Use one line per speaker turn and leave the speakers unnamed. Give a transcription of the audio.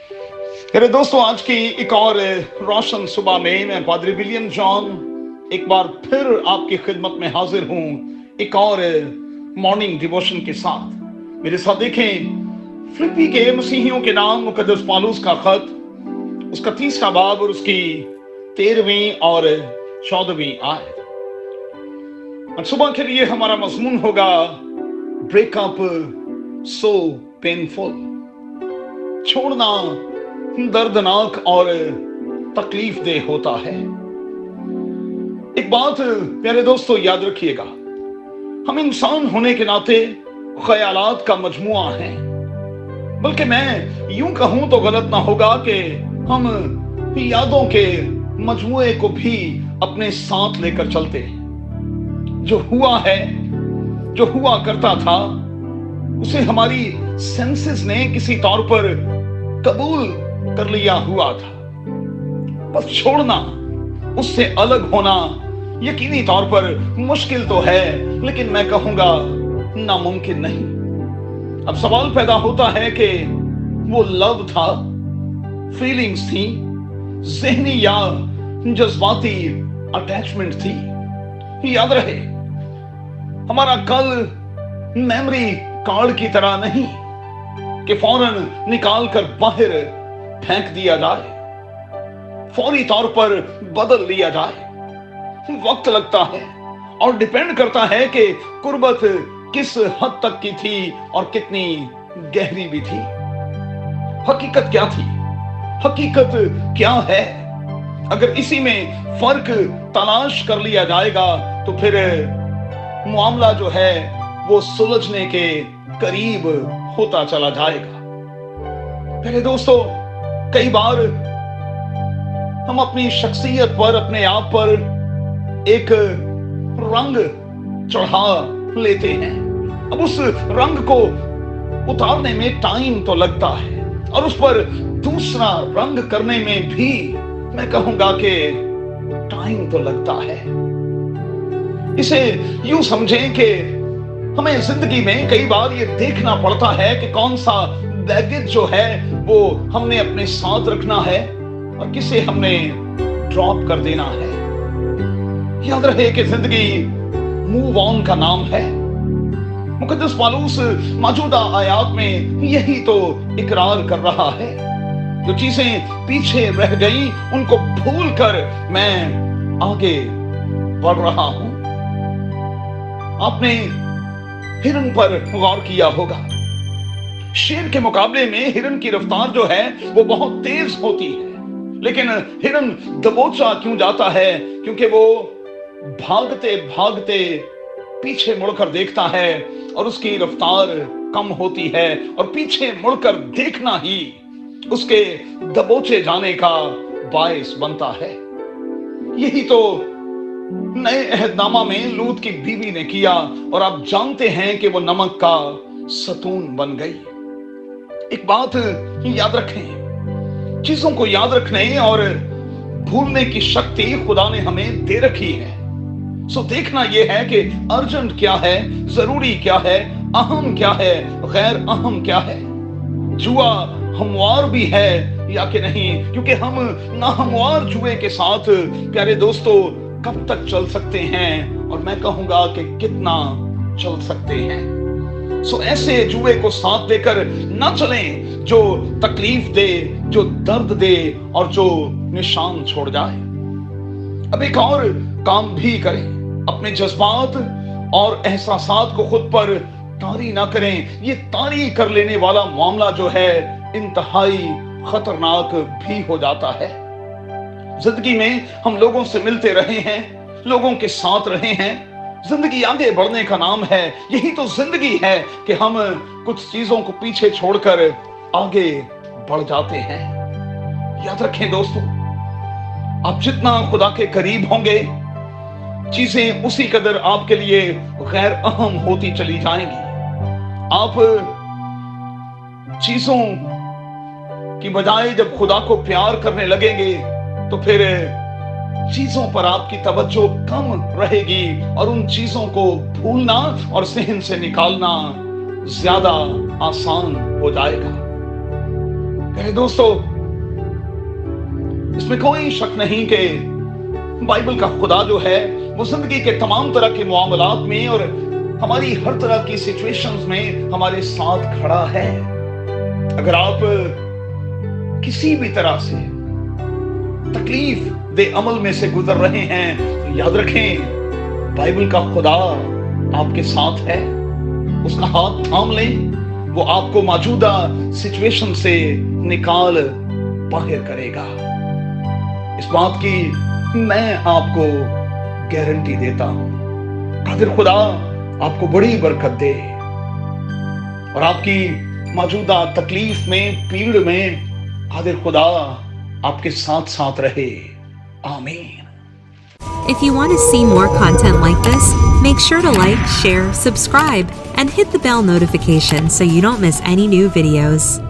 मेरे दोस्तों, आज की एक और रोशन सुबह में मैं पादरी विलियम जॉन एक बार फिर आपकी खिदमत में हाजिर हूं, एक और मॉर्निंग डिवोशन के साथ। मेरे साथ देखें फिलिप्पी के मसीहियों के नाम मुकद्दस पौलुस का खत, उसका 30वां बाब और उसकी 13वीं और 14वीं आयत। और सुबह के लिए हमारा मजमून होगा ब्रेकअप सो पेनफुल। छोड़ना दर्दनाक और तकलीफ दे होता है। एक बात प्यारे दोस्तों याद रखिएगा, हम इंसान होने के नाते ख्यालात का मजमुआ हैं। बल्कि मैं यूं कहूं तो गलत ना होगा कि हम यादों के मजमुए को भी अपने साथ लेकर चलते हैं। जो हुआ है, जो हुआ करता था, उसे हमारी सेंसेस ने किसी तौर पर कबूल कर लिया हुआ था। बस छोड़ना, उससे अलग होना यकीनी तौर पर मुश्किल तो है, लेकिन मैं कहूंगा नामुमकिन नहीं। अब सवाल पैदा होता है कि वो लव था, फीलिंग्स थी, ज़हनी या जज्बाती अटैचमेंट थी। याद रहे, हमारा कल मेमोरी कार्ड की तरह नहीं कि फौरन निकाल कर बाहर फेंक दिया जाए, फौरी तौर पर बदल लिया जाए। वक्त लगता है और डिपेंड करता है कि कुर्बत किस हद तक की थी और कितनी गहरी भी थी। हकीकत क्या थी, हकीकत क्या है, अगर इसी में फर्क तलाश कर लिया जाएगा तो फिर मामला जो है वो सुलझने के करीब होता चला जाएगा। पहले दोस्तों, कई बार हम अपनी शख्सियत पर, अपने आप पर एक रंग चढ़ा लेते हैं। अब उस रंग को उतारने में टाइम तो लगता है और उस पर दूसरा रंग करने में भी मैं कहूंगा कि टाइम तो लगता है। इसे यूं समझें कि हमें जिंदगी में कई बार ये देखना पड़ता है कि कौन सा बैगेज जो है वो हमने अपने साथ रखना है और किसे हमने ड्रॉप कर देना है। याद रहे कि जिंदगी मूव ऑन का नाम है। मुकद्दस पौलुस मौजूदा आयात में यही तो इकरार कर रहा है। जो चीजें पीछे रह गई उनको भूलकर मैं आगे बढ़ रहा हूं। आपने हिरन पर गौर किया होगा। शेर के मुकाबले में हिरन की रफ्तार जो है वो बहुत तेज होती है, लेकिन हिरन दबोचा क्यों जाता है? क्योंकि वो भागते भागते पीछे मुड़कर देखता है और उसकी रफ्तार कम होती है और पीछे मुड़कर देखना ही उसके दबोचे जाने का बायस बनता है। यही तो नए अहदनामा में लूत की बीवी ने किया और आप जानते हैं कि वो नमक का सतून बन गई। एक बात याद रखें, चीजों को याद रखने और भूलने की शक्ति खुदा ने हमें दे रखी है। सो देखना यह है कि अर्जेंट क्या है, जरूरी क्या है, अहम क्या है, गैर अहम क्या है, जुआ हमवार भी है या कि नहीं। क्योंकि हम नाहमवार जुए के साथ प्यारे दोस्तों कब तक चल सकते हैं, और मैं कहूंगा कि कितना चल सकते हैं। सो ऐसे जुए को साथ लेकर ना चलें जो तकलीफ दे, जो दर्द दे और जो निशान छोड़ जाए। अब एक और काम भी करें, अपने जज्बात और एहसासात को खुद पर तारी ना करें। ये तारी कर लेने वाला मामला जो है इंतहाई खतरनाक भी हो जाता है। जिंदगी में हम लोगों से मिलते रहे हैं, लोगों के साथ रहे हैं। जिंदगी आगे बढ़ने का नाम है। यही तो जिंदगी है कि हम कुछ चीजों को पीछे छोड़कर आगे बढ़ जाते हैं। याद रखें दोस्तों, आप जितना खुदा के करीब होंगे, चीजें उसी कदर आपके लिए गैर अहम होती चली जाएंगी। आप चीजों की बजाय जब खुदा को प्यार करने लगेंगे तो फिर चीजों पर आपकी तवज्जो कम रहेगी और उन चीजों को भूलना और ज़हन से निकालना ज्यादा आसान हो जाएगा। میرے دوستو، اس میں کوئی شک نہیں کہ بائبل کا خدا جو ہے وہ زندگی کے تمام طرح کے معاملات میں اور ہماری ہر طرح کی سچویشنز میں ہمارے ساتھ کھڑا ہے۔ اگر آپ کسی بھی طرح سے تکلیف دہ عمل میں سے گزر رہے ہیں تو یاد رکھیں، بائبل کا خدا آپ کے ساتھ ہے۔ اس کا ہاتھ تھام لیں، وہ آپ کو موجودہ سچویشن سے نکال باہر کرے گا۔ اس بات کی میں آپ کو گارنٹی دیتا ہوں۔ قادر خدا آپ کو بڑی برکت دے اور آپ کی موجودہ تکلیف میں، پیڑ میں قادر خدا آپ کے ساتھ ساتھ رہے۔ آمین۔
If you want to see more content like this, make sure to like, share, subscribe, and hit the bell notification so you don't miss any new videos.